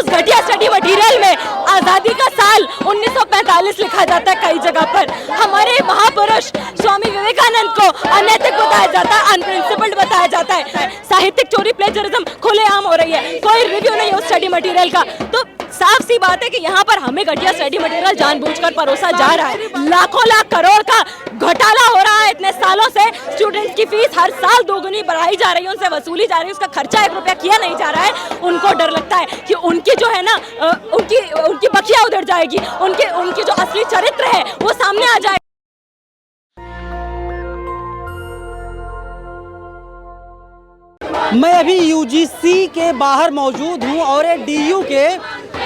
उस घटिया study material में आजादी का साल 1945 लिखा जाता है। कई जगह पर हमारे महापुरुष स्वामी विवेकानंद को अनैतिक बताया जाता है, अनप्रिंसिपल्ड बताया जाता है। साहित्यिक चोरी प्लेजरिज्म खुलेआम हो रही है, कोई रिव्यू नहीं है उस स्टडी मटेरियल का। तो साफ सी बात है कि यहाँ पर हमें घटिया स्टडी मटेरियल जानबूझकर परोसा जा रहा है। लाखों लाख करोड़ का घोटाला हो रहा है इतने सालों से। स्टूडेंट्स की फीस हर साल दोगुनी बढ़ाई जा रही है, उनसे वसूली जा रही है, उसका खर्चा 1 रुपया किया नहीं जा रहा है। उनको डर लगता है कि उनकी जो है ना उनकी बखिया उधर जाएगी, उनकी जो असली चरित्र है वो सामने आ जाएगी। मैं अभी यूजीसी के बाहर मौजूद हूँ और ये डीयू के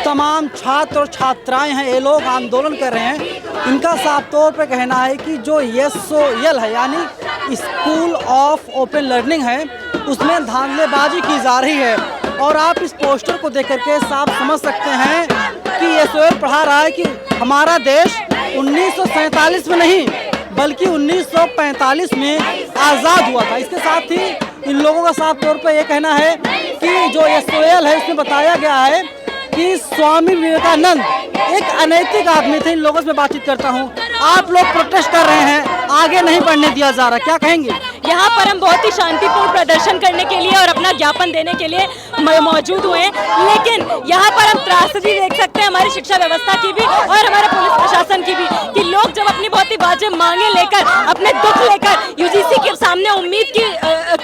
तमाम छात्र और छात्राएं हैं, ये लोग आंदोलन कर रहे हैं। इनका साफ तौर पे कहना है कि जो SOL है यानी स्कूल ऑफ ओपन लर्निंग है, उसमें धांधलेबाजी की जा रही है। और आप इस पोस्टर को देख करके साफ समझ सकते हैं कि SOL पढ़ा रहा है कि हमारा देश 1947 में नहीं बल्कि 1945 में आज़ाद हुआ था। इसके साथ ही इन लोगों का साफ तौर पर यह कहना है कि जो SOL है उसमें बताया गया है कि स्वामी विवेकानंद एक अनैतिक आदमी थे। इन लोगों से मैं बातचीत करता हूँ। आप लोग प्रोटेस्ट कर रहे हैं, आगे नहीं बढ़ने दिया जा रहा, क्या कहेंगे? यहाँ पर हम बहुत ही शांतिपूर्ण प्रदर्शन करने के लिए और अपना ज्ञापन देने के लिए मौजूद हुए हैं, लेकिन यहाँ पर हम त्रासदी देख सकते हैं हमारी शिक्षा व्यवस्था की भी और हमारे पुलिस प्रशासन की भी, कि लोग जब अपनी बहुत ही वाजिब मांगे लेकर, अपने दुख लेकर यूजीसी के सामने उम्मीद की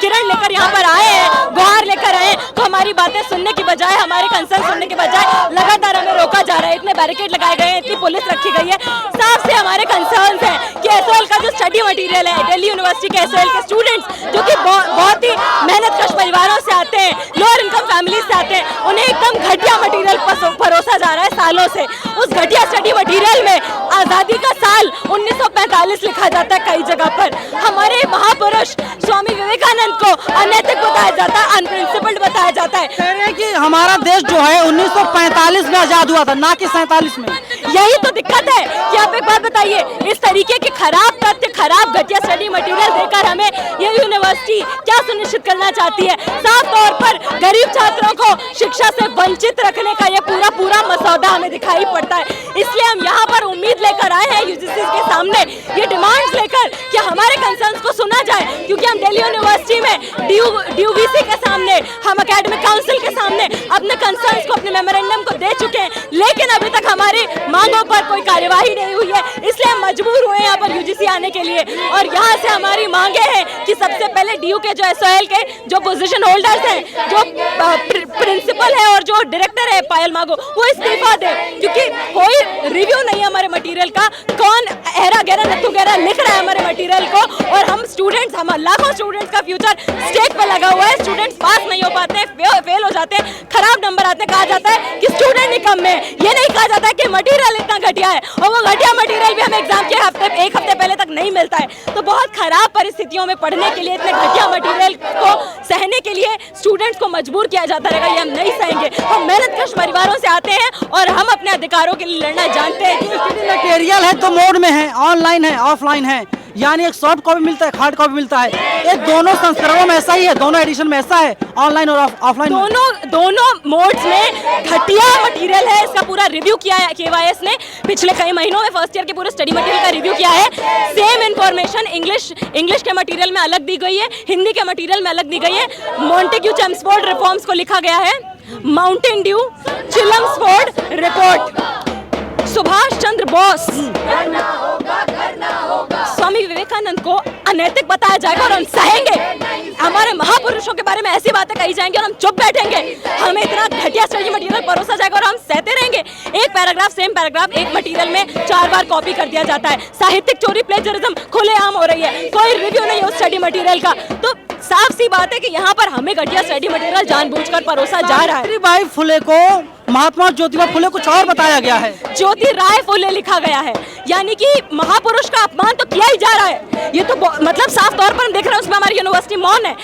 किरण लेकर यहाँ पर आए हैं, गुहार लेकर आए, तो हमारी बातें सुनने की बजाय, हमारे कंसर्न सुनने की बजाय लगातार हमें रोका जा रहा है। इतने बैरिकेड लगाए गए हैं, इतनी पुलिस रखी गई है। साफ से हमारे कंसर्न हैं कि SOL का जो स्टडी मटेरियल है, दिल्ली यूनिवर्सिटी के SOL के स्टूडेंट्स जो कि बहुत ही मेहनतकश परिवारों से आते हैं, लोअर इनकम फैमिली से आते हैं, उन्हें एकदम घटिया मटेरियल परोसा जा रहा है सालों से। उस घटिया स्टडी मटेरियल में आजादी का साल 1945 लिखा जाता है। कई जगह पर हमारे महापुरुष स्वामी विवेकानंद को अनैतिक बताया जाता है, अनप्रिंसिपल्ड बताया जाता है। कह रहे हैं कि हमारा देश जो है 1945 में आज़ाद हुआ था, ना कि 47 में। यही तो दिक्कत है कि आप एक बात बताइए, इस तरीके के खराब तथ्य, खराब घटिया स्टडी मटेरियल देकर हमें ये यूनिवर्सिटी क्या सुनिश्चित करना चाहती है? साफ तौर पर गरीब छात्रों को शिक्षा से वंचित रखने का ये पूरा मसौदा हमें दिखाई पड़ता है। इसलिए हम यहाँ पर उम्मीद लेकर आए हैं यूजीसी के सामने, ये डिमांड्स लेकर कि हमारे कंसर्न्स को सुना जाए, क्योंकि हम दिल्ली यूनिवर्सिटी में DUVC के सामने, हम एकेडमिक काउंसिल के सामने अपने कंसर्न्स को, अपने मेमोरेंडम को दे चुके हैं, लेकिन अभी तक हमारी मांगों पर कोई कार्यवाही नहीं हुई है। इसलिए हम मजबूर हुए यहाँ पर यूजीसी आने के लिए और यहाँ से हमारी मांगे हैं कि सबसे पहले DU के जो SOL के जो पोजीशन होल्डर्स हैं, जो प्रिंसिपल है और जो डायरेक्टर है पायल मागो, वो इस्तीफा दे, क्योंकि कोई रिव्यू नहीं है हमारे मटेरियल का। कौन एरा गहरा नत्थु गहरा लिख रहा है हमारे मटेरियल को, और हम स्टूडेंट्स, हम लाखों स्टूडेंट्स का फ्यूचर स्टेक पर लगा हुआ है। स्टूडेंट्स पास नहीं हो पाते हैं, फेल हो जाते हैं, खराब नंबर आते हैं। कहा जाता है कि स्टूडेंट ही कम है, ये नहीं कहा जाता है कि मटेरियल इतना घटिया है, और वो घटिया मटेरियल भी हमें एग्जाम के एक हफ्ते पहले तक नहीं मिलता है। तो बहुत खराब परिस्थितियों में पढ़ने के लिए, इतने घटिया मटेरियल को सहने के लिए स्टूडेंट्स को मजबूर किया जाता रहेगा, ये हम नहीं सहेंगे। हम मेहनतकश परिवारों से आते हैं और हम अपने अधिकारों के लिए लड़ना जानते हैं। मटेरियल है तो मोड में है, ऑनलाइन है, ऑफलाइन है, यानी एक सॉफ्ट कॉपी मिलता है, हार्ड कॉपी मिलता है। ये दोनों संस्करणों में ऐसा ही है, दोनों एडिशन में ऐसा है, ऑनलाइन और ऑफलाइन। दोनों मोड्स में घटिया मटेरियल है। इसका पूरा रिव्यू किया है KYS ने, पिछले कई महीनों में फर्स्ट ईयर के पूरे स्टडी मटेरियल का रिव्यू किया है। सेम इन्फॉर्मेशन इंग्लिश के मटेरियल में अलग दी गई है, हिंदी के मटेरियल में अलग दी गई है। मॉन्टेग्यू चेम्सफोर्ड रिफॉर्म्स को लिखा गया है, Mountain Dew, चिलम्सफोर्ड report, Subhash Chandra Bose, Swami Vivekananda को अनैतिक बताया जाएगा और हम सहेंगे। हमारे महापुरुषों के बारे में ऐसी बातें कही जाएंगी और हम चुप बैठेंगे। हमें इतना घटिया स्टडी मटेरियल परोसा जाएगा और हम सहते रहेंगे। एक पैराग्राफ, सेम पैराग्राफ एक मटेरियल में 4 बार कॉपी कर दिया जाता है। साहित्यिक चोरी प्लेजरिज्म खुलेआम हो रही है, कोई रिव्यू नहीं है उस स्टडी मटेरियल का। तो साफ सी बात है कि यहाँ पर हमें घटिया स्टडी मटेरियल जानबूझकर परोसा जा रहा है। सावित्रीबाई फुले को महात्मा ज्योतिबा फुले कुछ और बताया गया है, ज्योति राय फुले लिखा गया है, यानी कि महापुरुष का अपमान तो किया ही जा रहा है। ये तो मतलब साफ तौर पर हम देख रहे हैं, उसमें हमारी यूनिवर्सिटी मौन है।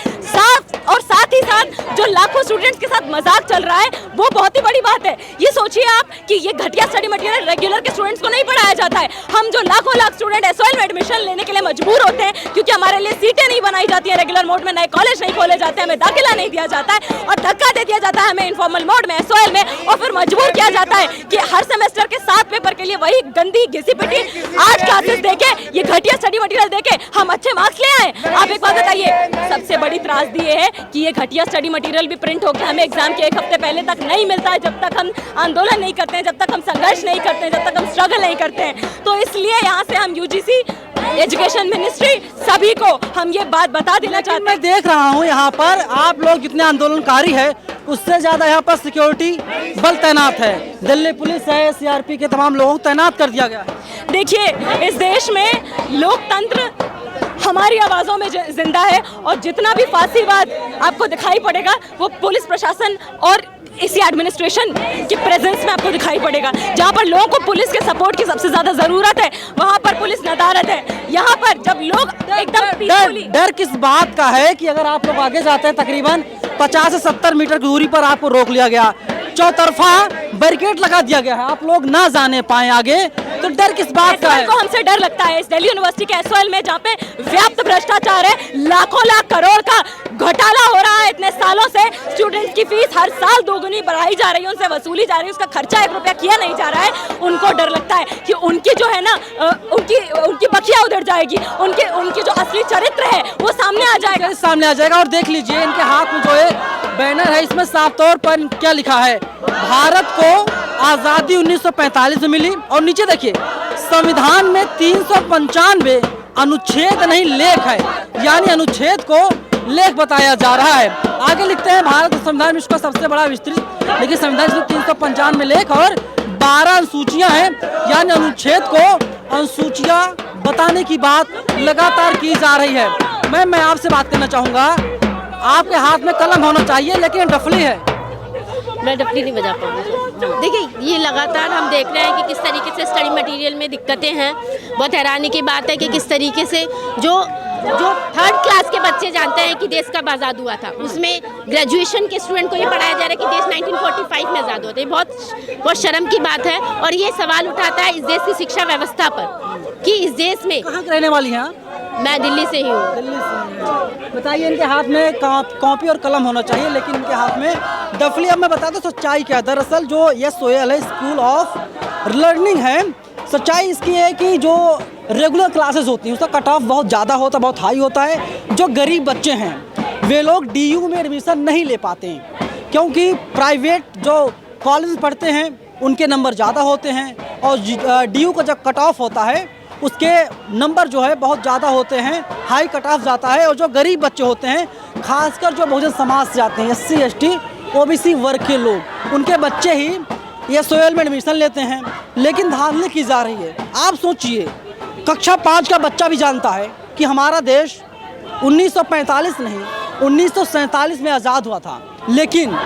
साथ ही साथ जो लाखों स्टूडेंट्स के साथ मजाक चल रहा है, वो बहुत ही बड़ी बात है। ये सोचिए आप कि ये घटिया स्टडी मटेरियल रेगुलर के स्टूडेंट्स को नहीं पढ़ाया जाता है। हम जो लाखों लाख स्टूडेंट एसओएल में एडमिशन लेने के लिए मजबूर होते हैं क्योंकि हमारे लिए सीटें नहीं बनाई जाती हैं, रेगुलर मोड में नए कॉलेज नहीं खोले जाते हैं, हमें दाखिला नहीं दिया जाता है और धक्का दे दिया जाता है हमें इनफॉर्मल मोड में एसओएल में, और फिर मजबूर किया जाता है कि हर सेमेस्टर के 7 पेपर के लिए वही गंदी घिसी पिटी आज क्लासेस देके, ये घटिया स्टडी मटेरियल देके हम अच्छे मार्क्स ले आए। आप एक बात बताइए, सबसे बड़ी त्रासदी ये है कि ये घटिया स्टडी मटेरियल भी प्रिंट होकर हमें एग्जाम के 1 हफ्ते पहले तक नहीं मिलता है, जब तक हम आंदोलन नहीं करते हैं, जब तक हम संघर्ष नहीं करते हैं, जब तक हम स्ट्रगल नहीं करते हैं। तो इसलिए यहाँ से हम यूजीसी, एजुकेशन मिनिस्ट्री, सभी को हम ये बात बता देना चाहते हैं। मैं देख रहा हूँ यहाँ पर आप लोग जितने आंदोलनकारी है उससे ज्यादा यहाँ पर सिक्योरिटी बल तैनात है, दिल्ली पुलिस है, सीआरपी के तमाम लोगों को तैनात कर दिया गया है। देखिए, इस देश में लोकतंत्र हमारी आवाज़ों में जिंदा है और जितना भी फासीवाद आपको दिखाई पड़ेगा वो पुलिस प्रशासन और इसी एडमिनिस्ट्रेशन की प्रेजेंस में आपको दिखाई पड़ेगा। जहाँ पर लोगों को पुलिस के सपोर्ट की सबसे ज़्यादा ज़रूरत है वहाँ पर पुलिस नदारद है। यहाँ पर जब लोग एकदम डर किस बात का है कि अगर आप लोग आगे जाते हैं तकरीबन 50 से 70 मीटर की दूरी पर आपको रोक लिया गया, चौतरफा बैरिकेड लगा दिया गया है, आप लोग ना जाने पाए आगे, तो डर किस बात का है? को हमसे डर लगता है। इस दिल्ली यूनिवर्सिटी के एसओएल में जहाँ पे व्याप्त भ्रष्टाचार है, लाखों लाख करोड़ का घोटाला हो रहा है, इतने सालों से स्टूडेंट्स की फीस हर साल दोगुनी बढ़ाई जा रही है, उनसे वसूली जा रही है, उसका खर्चा 1 रुपया किया नहीं जा रहा है। उनको डर लगता है कि उनकी जो है ना उनकी बखिया उधर जाएगी, उनकी जो असली चरित्र है वो सामने आ जाएगा। और देख लीजिए इनके हाथ में जो है बैनर है, इसमें साफ तौर पर क्या लिखा है, भारत को आज़ादी 1945 में मिली, और नीचे देखिए संविधान में 395 अनुच्छेद नहीं लेख है, यानी अनुच्छेद को लेख बताया जा रहा है। आगे लिखते हैं भारत संविधान विश्व का सबसे बड़ा विस्तृत, लेकिन संविधान में 395 लेख और 12 अनुसूचियां हैं, यानी अनुच्छेद को अनुसूचियां बताने की बात लगातार की जा रही है। मैं आपसे बात करना चाहूँगा, आपके हाथ में कलम होना चाहिए लेकिन डफली है। मैं डफली नहीं बजा पाऊंगी। देखिए, ये लगातार हम देख रहे हैं कि किस तरीके से स्टडी मटेरियल में दिक्कतें हैं। बहुत हैरानी की बात है कि किस तरीके से जो 3rd क्लास के बच्चे जानते हैं कि देश कब आज़ाद हुआ था, उसमें ग्रेजुएशन के स्टूडेंट को ये पढ़ाया जा रहा है कि देश 1945 में आज़ाद हुआ था। ये बहुत शर्म की बात है और ये सवाल उठाता है इस देश की शिक्षा व्यवस्था पर कि इस देश में। कहाँ के रहने वाली हैं? मैं दिल्ली से ही हूँ। दिल्ली से। बताइए, इनके हाथ में कॉपी और कलम होना चाहिए लेकिन इनके हाथ में डफली। अब मैं बता दूं सच्चाई क्या है। दरअसल जो एसओएल है, स्कूल ऑफ लर्निंग है, सच्चाई इसकी है कि जो रेगुलर क्लासेस होती हैं उसका कट ऑफ बहुत ज़्यादा होता है, बहुत हाई होता है। जो गरीब बच्चे हैं वे लोग डीयू में एडमिशन नहीं ले पाते हैं क्योंकि प्राइवेट जो कॉलेज पढ़ते हैं उनके नंबर ज़्यादा होते हैं और डीयू का जब कट ऑफ होता है उसके नंबर जो है बहुत ज़्यादा होते हैं, हाई कट ऑफ जाता है। और जो गरीब बच्चे होते हैं, खासकर जो बहुजन समाज से आते हैं, SC ST OBC वर्ग के लोग, उनके बच्चे ही एसओएल में एडमिशन लेते हैं। लेकिन धांधली की जा रही है। आप सोचिए, कक्षा 5 का बच्चा भी जानता है कि हमारा देश 1945 नहीं 1947 में आज़ाद हुआ था, लेकिन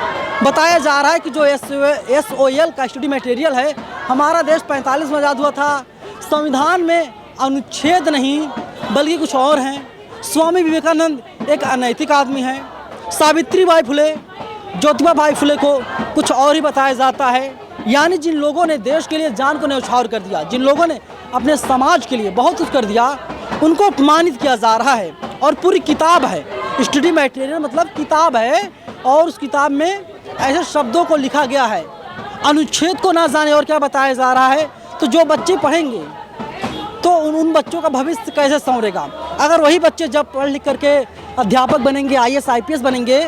बताया जा रहा है कि जो एसओएल का स्टडी मटेरियल है, हमारा देश 45 में आज़ाद हुआ था। संविधान में अनुच्छेद नहीं बल्कि कुछ और हैं। स्वामी विवेकानंद एक अनैतिक आदमी हैं। सावित्रीबाई फुले, ज्योतिबा भाई फुले को कुछ और ही बताया जाता है। यानी जिन लोगों ने देश के लिए जान को न्यौछावर कर दिया, जिन लोगों ने अपने समाज के लिए बहुत कुछ कर दिया, उनको अपमानित किया जा रहा है। और पूरी किताब है, स्टडी मटेरियल मतलब किताब है, और उस किताब में ऐसे शब्दों को लिखा गया है, अनुच्छेद को ना जाने और क्या बताया जा रहा है। तो जो बच्चे पढ़ेंगे तो उन बच्चों का भविष्य कैसे संवरेगा? अगर वही बच्चे जब पढ़ लिख करके अध्यापक बनेंगे, IAS IPS बनेंगे,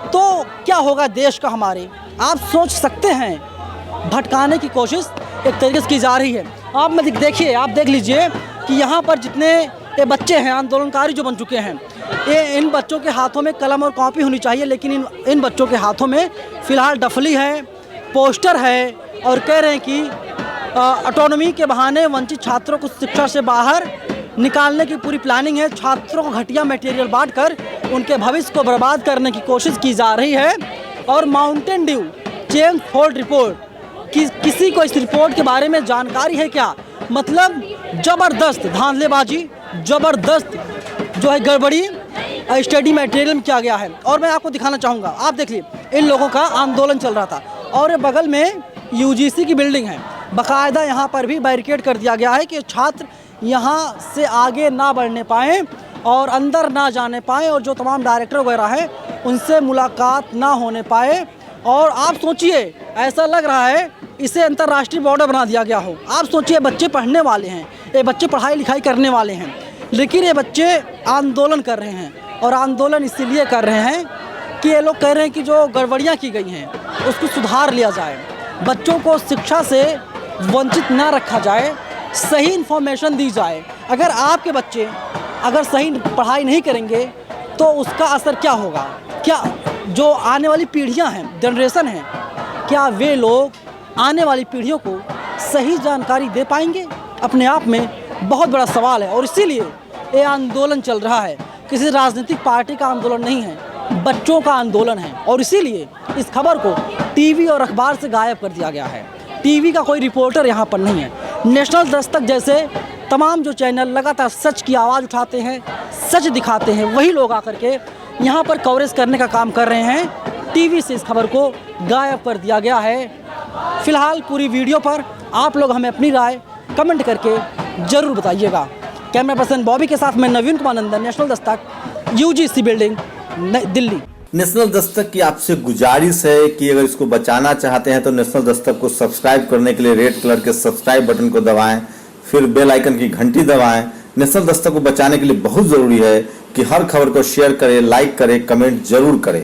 तो क्या होगा देश का हमारे? आप सोच सकते हैं। भटकाने की कोशिश एक तरीके से की जा रही है। आप देखिए, आप देख लीजिए कि यहाँ पर जितने ये बच्चे हैं आंदोलनकारी जो बन चुके हैं, इन बच्चों के हाथों में कलम और कॉपी होनी चाहिए, लेकिन इन बच्चों के हाथों में फ़िलहाल डफली है, पोस्टर है और कह रहे हैं कि ऑटोनॉमी के बहाने वंचित छात्रों को शिक्षा से बाहर निकालने की पूरी प्लानिंग है। छात्रों को घटिया मटेरियल बांटकर उनके भविष्य को बर्बाद करने की कोशिश की जा रही है। और Mountain Dew chain fold report, किसी को इस रिपोर्ट के बारे में जानकारी है क्या? मतलब ज़बरदस्त धांधलेबाजी, ज़बरदस्त जो है गड़बड़ी स्टडी मटेरियल में किया गया है। और मैं आपको दिखाना चाहूँगा, आप देखिए इन लोगों का आंदोलन चल रहा था और ये बगल में यूजीसी की बिल्डिंग है। बाकायदा यहाँ पर भी बैरिकेड कर दिया गया है कि छात्र यहाँ से आगे ना बढ़ने पाएँ और अंदर ना जाने पाएँ, और जो तमाम डायरेक्टर वगैरह हैं उनसे मुलाकात ना होने पाए। और आप सोचिए, ऐसा लग रहा है इसे अंतर्राष्ट्रीय बॉर्डर बना दिया गया हो। आप सोचिए, बच्चे पढ़ने वाले हैं, ये बच्चे पढ़ाई लिखाई करने वाले हैं, लेकिन ये बच्चे आंदोलन कर रहे हैं। और आंदोलन इसीलिए कर रहे हैं कि ये लोग कह रहे हैं कि जो गड़बड़ियाँ की गई हैं उसको सुधार लिया जाए, बच्चों को शिक्षा से वंचित ना रखा जाए, सही इन्फॉर्मेशन दी जाए। अगर आपके बच्चे अगर सही पढ़ाई नहीं करेंगे तो उसका असर क्या होगा? क्या जो आने वाली पीढ़ियां हैं, जनरेशन है, क्या वे लोग आने वाली पीढ़ियों को सही जानकारी दे पाएंगे? अपने आप में बहुत बड़ा सवाल है। और इसीलिए ये आंदोलन चल रहा है, किसी राजनीतिक पार्टी का आंदोलन नहीं है, बच्चों का आंदोलन है। और इसीलिए इस खबर को टीवी और अखबार से गायब कर दिया गया है। टीवी का कोई रिपोर्टर यहाँ पर नहीं है। नेशनल दस्तक जैसे तमाम जो चैनल लगातार सच की आवाज़ उठाते हैं, सच दिखाते हैं, वही लोग आकर के यहाँ पर कवरेज करने का काम कर रहे हैं। टीवी से इस खबर को गायब कर दिया गया है। फिलहाल पूरी वीडियो पर आप लोग हमें अपनी राय कमेंट करके ज़रूर बताइएगा। कैमरा पर्सन बॉबी के साथ मैं नवीन कुमार नंदन, national Dastak, UGC building, Delhi. National Dastak की आपसे गुजारिश है कि अगर इसको बचाना चाहते हैं तो नेशनल दस्तक को सब्सक्राइब करने के लिए रेड कलर के सब्सक्राइब बटन को दबाएं, फिर बेल आइकन की घंटी दबाएं। नेशनल दस्तक को बचाने के लिए बहुत जरूरी है कि हर खबर को शेयर करें, लाइक करें, कमेंट जरूर करें।